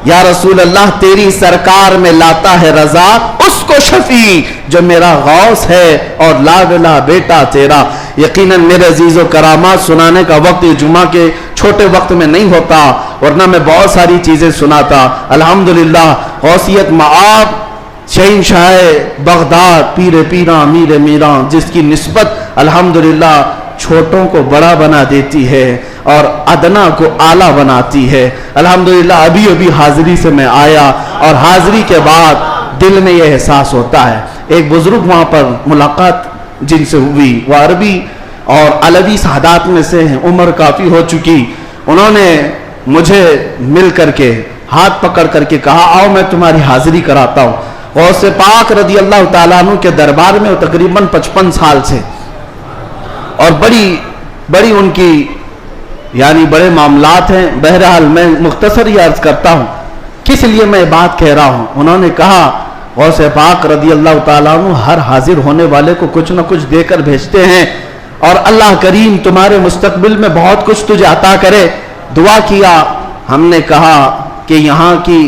یا رسول اللہ تیری سرکار میں لاتا ہے رضا اس کو شفیع جو میرا غوث ہے اور لاڈلا بیٹا تیرا. یقیناً میرے عزیز و کرامات سنانے کا وقت جمعہ کے چھوٹے وقت میں نہیں ہوتا, ورنہ میں بہت ساری چیزیں سناتا. الحمدللہ غوثیت معاب شہنشاہ بغداد پیر پیراں امیر میراں, جس کی نسبت الحمدللہ چھوٹوں کو بڑا بنا دیتی ہے اور ادنا کو اعلیٰ بناتی ہے. الحمدللہ ابھی حاضری سے میں آیا اور حاضری کے بعد دل میں یہ احساس ہوتا ہے. ایک بزرگ وہاں پر ملاقات جن سے ہوئی, وہ عربی اور علوی سادات میں سے ہیں, عمر کافی ہو چکی. انہوں نے مجھے مل کر کے ہاتھ پکڑ کر کے کہا آؤ میں تمہاری حاضری کراتا ہوں. غوث پاک رضی اللہ تعالیٰ عنہ کے دربار میں وہ تقریباً 55 سال سے, اور بڑی ان کی یعنی بڑے معاملات ہیں. بہرحال میں مختصر ہی عرض کرتا ہوں کس لیے میں بات کہہ رہا ہوں. انہوں نے کہا غوث پاک رضی اللہ تعالیٰ عنہ ہر حاضر ہونے والے کو کچھ نہ کچھ دے کر بھیجتے ہیں, اور اللہ کریم تمہارے مستقبل میں بہت کچھ تجھے عطا کرے. دعا کیا. ہم نے کہا کہ یہاں کی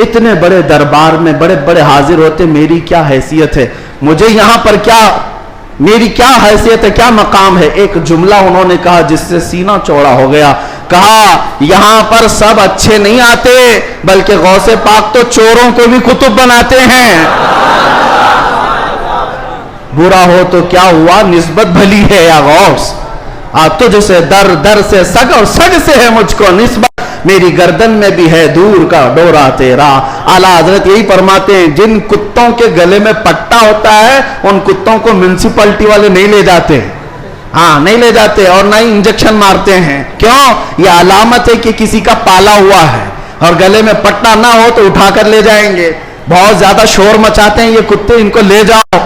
اتنے بڑے دربار میں بڑے بڑے حاضر ہوتے, میری کیا حیثیت ہے, مجھے یہاں پر میری کیا حیثیت ہے, کیا مقام ہے. ایک جملہ انہوں نے کہا جس سے سینہ چوڑا ہو گیا. کہا یہاں پر سب اچھے نہیں آتے, بلکہ غوث پاک تو چوروں کو بھی کتب بناتے ہیں. برا ہو تو کیا ہوا, نسبت بھلی ہے یا غوث, تجھ سے در سے سگ اور سگ سے ہے مجھ کو نسبت, میری گردن میں بھی ہے دور کا ڈورا تیرا. اعلیٰ حضرت یہی فرماتے ہیں جن کتوں کے گلے میں پٹا ہوتا ہے ان کتوں کو میونسپلٹی والے نہیں لے جاتے, نہیں لے جاتے اور نہ ہی انجیکشن مارتے ہیں. کیوں؟ یہ علامت ہے کہ کسی کا پالا ہوا ہے, اور گلے میں پٹا نہ ہو تو اٹھا کر لے جائیں گے. بہت زیادہ شور مچاتے ہیں یہ کتے, ان کو لے جاؤ.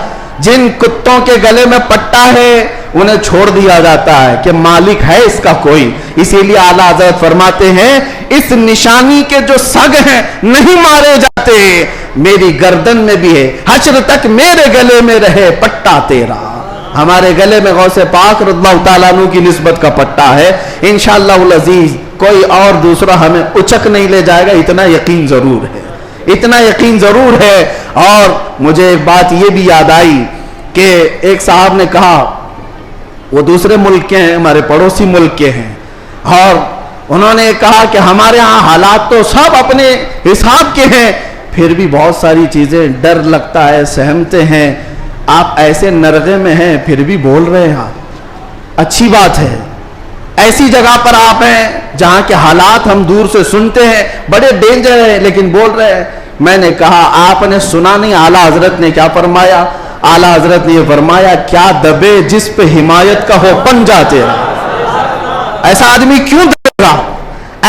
جن کتوں کے گلے میں پٹا ہے انہیں چھوڑ دیا جاتا ہے کہ مالک ہے اس کا کوئی. اسی لیے اعلیٰ حضرت فرماتے ہیں اس نشانی کے جو سگ ہیں نہیں مارے جاتے, میری گردن میں بھی ہے, حشر تک میرے گلے میں رہے پٹا تیرا. ہمارے گلے میں غوث پاک رضی اللہ تعالیٰ عنہ کی نسبت کا پٹا ہے. انشاءاللہ العزیز کوئی اور دوسرا ہمیں اچک نہیں لے جائے گا, اتنا یقین ضرور ہے, اتنا یقین ضرور ہے. اور مجھے ایک بات یہ بھی یاد آئی کہ ایک صاحب نے کہا, وہ دوسرے ملک کے ہیں, ہمارے پڑوسی ملک کے ہیں, اور انہوں نے کہا کہ ہمارے ہاں حالات تو سب اپنے حساب کے ہیں, پھر بھی بہت ساری چیزیں ڈر لگتا ہے, سہمتے ہیں. آپ ایسے نرغے میں ہیں پھر بھی بول رہے ہیں, اچھی بات ہے. ایسی جگہ پر آپ ہیں جہاں کے حالات ہم دور سے سنتے ہیں, بڑے ڈینجر ہیں, لیکن بول رہے ہیں. میں نے کہا آپ نے سنا نہیں اعلیٰ حضرت نے کیا فرمایا؟ اعلیٰ حضرت نے یہ فرمایا کیا دبے جس پہ حمایت کا ہو پنجہ تیرا. ایسا آدمی کیوں ڈرے گا,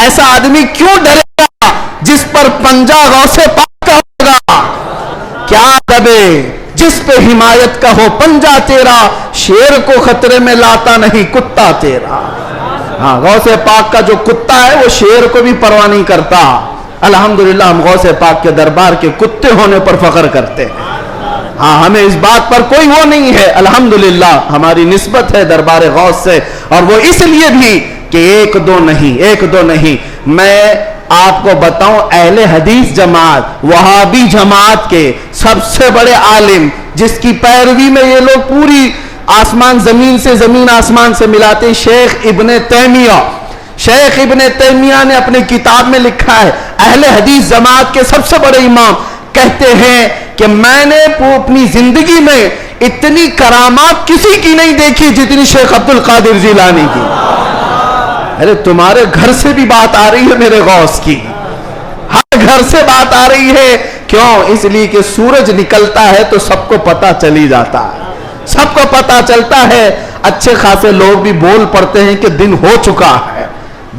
ایسا آدمی کیوں ڈرے گا جس پر پنجہ غوث پاک کا ہوگا. کیا دبے جس پہ حمایت کا ہو پنجہ تیرا, شیر کو خطرے میں لاتا نہیں کتا تیرا. غوث پاک کا جو کتا ہے وہ شیر کو بھی پرواہ نہیں کرتا. الحمدللہ ہم غوث پاک کے دربار کے کتے ہونے پر فخر کرتے ہیں. ہمیں اس بات پر کوئی وہ نہیں ہے. الحمدللہ ہماری نسبت ہے دربار غوث سے, اور وہ اس لیے بھی کہ ایک دو نہیں. میں آپ کو بتاؤں اہل حدیث جماعت وہابی جماعت کے سب سے بڑے عالم جس کی پیروی میں یہ لوگ پوری آسمان زمین سے زمین آسمان سے ملاتے, شیخ ابن تیمیہ. شیخ ابن تیمیہ نے اپنی کتاب میں لکھا ہے، اہل حدیث جماعت کے سب سے بڑے امام کہتے ہیں کہ میں نے اپنی زندگی میں اتنی کرامات کسی کی نہیں دیکھی جتنی شیخ عبد القادر جیلانی کی۔ ارے تمہارے گھر سے بھی بات آ رہی ہے میرے غوث کی، ہر گھر سے بات آ رہی ہے۔ کیوں؟ اس لیے کہ سورج نکلتا ہے تو سب کو پتہ چلی جاتا ہے، سب کو پتہ چلتا ہے۔ اچھے خاصے لوگ بھی بول پڑتے ہیں کہ دن ہو چکا ہے،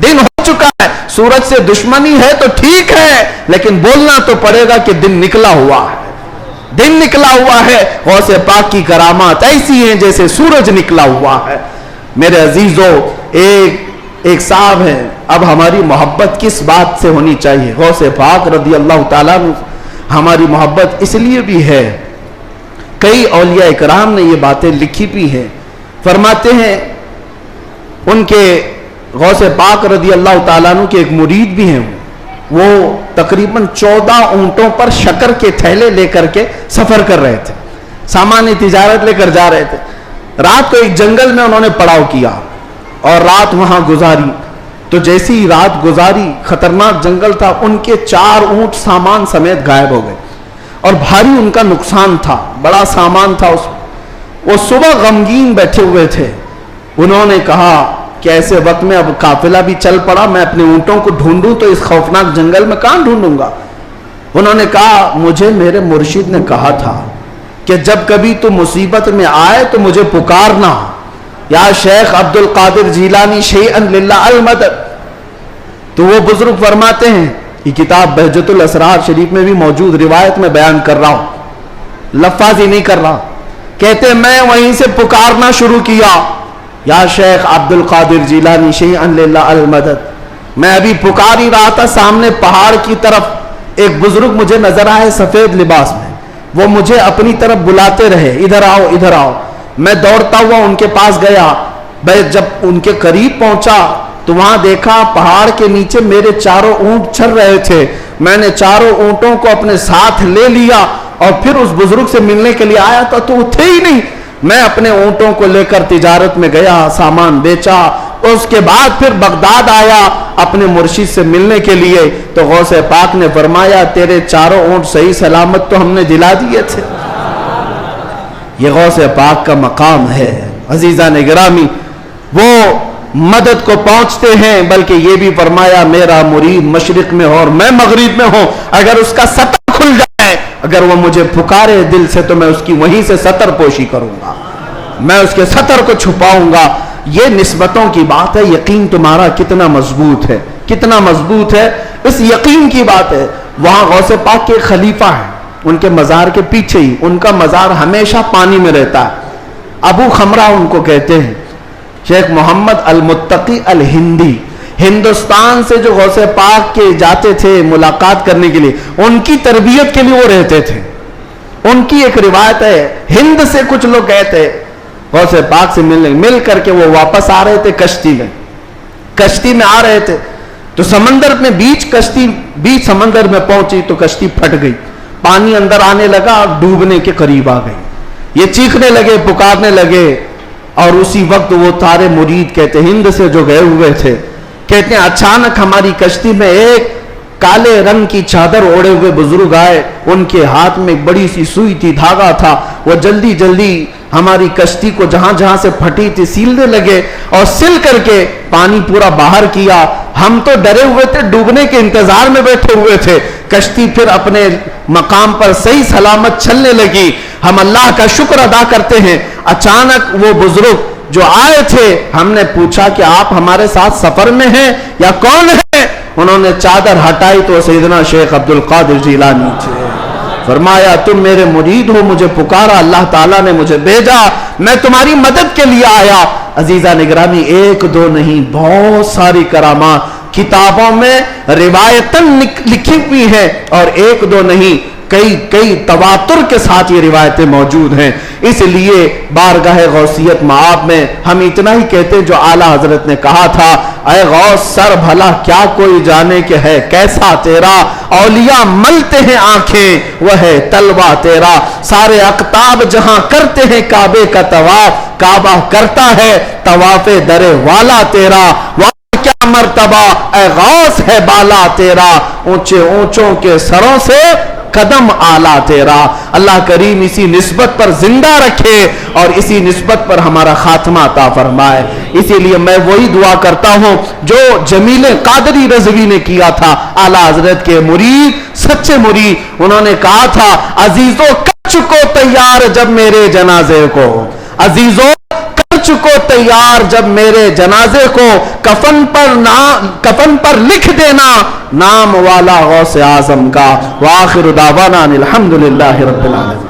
دن ہو چکا ہے۔ سورج سے دشمنی ہے تو ٹھیک ہے، لیکن بولنا تو پڑے گا کہ دن نکلا ہوا ہے، دن نکلا ہوا ہے۔ غوث پاک کی کرامات ایسی ہیں جیسے سورج نکلا ہوا ہے۔ میرے عزیزو، ایک صاحب ہے، اب ہماری محبت کس بات سے ہونی چاہیے؟ غوث پاک رضی اللہ تعالیٰ عنہ ہماری محبت اس لیے بھی ہے، کئی اولیاء اکرام نے یہ باتیں لکھی بھی ہیں، فرماتے ہیں ان کے غوث پاک رضی اللہ تعالیٰ عنہ کے ایک مرید بھی ہیں، وہ تقریباً 14 اونٹوں پر شکر کے تھیلے لے کر کے سفر کر رہے تھے، سامان تجارت لے کر جا رہے تھے۔ رات کو ایک جنگل میں انہوں نے پڑاؤ کیا اور رات وہاں گزاری، تو جیسی رات گزاری، خطرناک جنگل تھا، ان کے 4 اونٹ سامان سمیت غائب ہو گئے اور بھاری ان کا نقصان تھا، بڑا سامان تھا اس میں۔ وہ صبح غمگین بیٹھے ہوئے تھے، انہوں نے کہا کہ ایسے وقت میں اب قافلہ بھی چل پڑا، میں اپنے اونٹوں کو ڈھونڈوں تو اس خوفناک جنگل میں کہاں ڈھونڈوں گا؟ انہوں نے کہا مجھے میرے مرشد نے کہا تھا کہ جب کبھی تو مصیبت میں آئے تو مجھے پکارنا، یا شیخ عبد القادر جیلانی شیئا للہ المدد۔ تو وہ بزرگ فرماتے ہیں، یہ کتاب بہجت الاسرار شریف میں بھی موجود روایت میں بیان کر رہا ہوں، لفظ ہی نہیں کر رہا، کہتے ہیں میں وہیں سے پکارنا شروع کیا، یا شیخ عبد القادر جیلانی شیئا للہ المدد۔ میں ابھی پکار ہی رہا تھا، سامنے پہاڑ کی طرف ایک بزرگ مجھے نظر آئے سفید لباس میں، وہ مجھے اپنی طرف بلاتے رہے، ادھر آؤ ادھر آؤ۔ میں دوڑتا ہوا ان کے پاس گیا، میں جب ان کے قریب پہنچا تو وہاں دیکھا پہاڑ کے نیچے میرے 4 اونٹ چر رہے تھے۔ میں نے 4 اونٹوں کو اپنے ساتھ لے لیا اور پھر اس بزرگ سے ملنے کے لیے آیا تھا تو وہ تھے ہی نہیں۔ میں اپنے اونٹوں کو لے کر تجارت میں گیا، سامان بیچا، اس کے بعد پھر بغداد آیا اپنے مرشد سے ملنے کے لیے، تو غوث پاک نے فرمایا تیرے 4 اونٹ صحیح سلامت تو ہم نے دلا دیے تھے۔ یہ غوث پاک کا مقام ہے عزیزان گرامی، وہ مدد کو پہنچتے ہیں، بلکہ یہ بھی فرمایا میرا مرید مشرق میں ہو اور میں مغرب میں ہوں، اگر اس کا سطر کھل جائے، اگر وہ مجھے پکارے دل سے تو میں اس کی وہیں سے سطر پوشی کروں گا، میں اس کے سطر کو چھپاؤں گا۔ یہ نسبتوں کی بات ہے، یقین تمہارا کتنا مضبوط ہے، کتنا مضبوط ہے، اس یقین کی بات ہے۔ وہاں غوث پاک کے خلیفہ ہیں، ان کے مزار کے پیچھے ہی، ان کا مزار ہمیشہ پانی میں رہتا ہے، ابو خمرہ ان کو کہتے ہیں، شیخ محمد المتقی الہندی، ہندوستان سے جو غوث پاک کے جاتے تھے ملاقات کرنے کے لیے، ان کی تربیت کے لیے وہ رہتے تھے۔ ان کی ایک روایت ہے، ہند سے کچھ لوگ گئے تھے غوث پاک سے ملنے، مل کر کے وہ واپس آ رہے تھے کشتی میں آ رہے تھے، تو سمندر میں بیچ سمندر میں پہنچی تو کشتی پھٹ گئی، پانی اندر آنے لگا، ڈوبنے کے قریب آ گئی، یہ چیخنے لگے، پکارنے لگے، اور اسی وقت وہ سارے مرید کہتے ہند سے جو گئے ہوئے تھے، کہتے ہیں اچانک ہماری کشتی میں ایک کالے رنگ کی چادر اوڑے ہوئے بزرگ آئے، ان کے ہاتھ میں ایک بڑی سی سوئی تھی، دھاگا تھا، وہ جلدی جلدی ہماری کشتی کو جہاں جہاں سے پھٹی تھی سیلنے لگے اور سل کر کے پانی پورا باہر کیا۔ ہم تو ڈرے ہوئے تھے، ڈوبنے کے انتظار میں بیٹھے ہوئے تھے، کشتی پھر اپنے مقام پر صحیح سلامت چلنے لگی، ہم اللہ کا شکر ادا کرتے ہیں۔ اچانک وہ بزرگ جو آئے تھے، ہم نے پوچھا کہ آپ ہمارے ساتھ سفر میں ہیں یا کون ہیں؟ انہوں نے چادر ہٹائی تو سیدنا شیخ عبد القادر جیلانی تھے۔ فرمایا تم میرے مرید ہو، مجھے پکارا، اللہ تعالیٰ نے مجھے بھیجا، میں تمہاری مدد کے لیے آیا۔ عزیزان گرامی، ایک دو نہیں، بہت ساری کرامات کتابوں میں روایتاً لکھی ہوئی ہیں، اور ایک دو نہیں، کئی تواتر کے ساتھ یہ روایتیں موجود ہیں۔ اس لیے بارگاہ غوثیت مآب میں ہم اتنا ہی کہتے ہیں جو اعلیٰ حضرت نے کہا تھا، اے غوث سر بھلا کیا کوئی جانے کہ ہے کیسا تیرا، اولیاء ملتے ہیں آنکھیں وہ ہے تلوہ تیرا، سارے اقطاب جہاں کرتے ہیں کعبے کا طواف، کعبہ کرتا ہے طواف در والا تیرا، کیا مرتبہ اے غوث ہے بالا تیرا، اونچے اونچوں کے سروں سے قدم آلہ تیرا۔ اللہ کریم اسی نسبت پر زندہ رکھے اور اسی نسبت پر ہمارا خاتمہ عطا فرمائے۔ اسی لیے میں وہی دعا کرتا ہوں جو جمیل قادری رضوی نے کیا تھا، اعلیٰ حضرت کے مرید، سچے مرید۔ انہوں نے کہا تھا عزیزو کر چکو تیار جب میرے جنازے کو، عزیزو کر چکو تیار جب میرے جنازے کو، کفن پر لکھ دینا نام والا غوث اعظم کا۔ وآخر دعوانا الحمدللہ رب العالمین۔